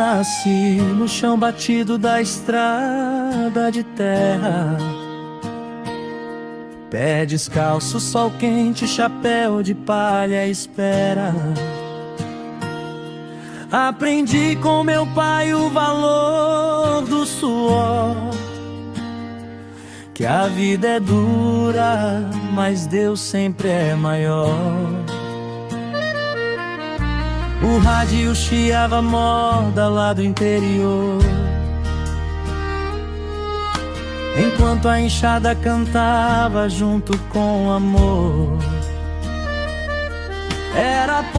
nasci no chão batido da estrada de terra. Pé descalço, sol quente, chapéu de palha à espera. Aprendi com meu pai o valor do suor, que a vida é dura, mas Deus sempre é maior. O rádio chiava moda lá do interior, enquanto a enxada cantava junto com amor. Era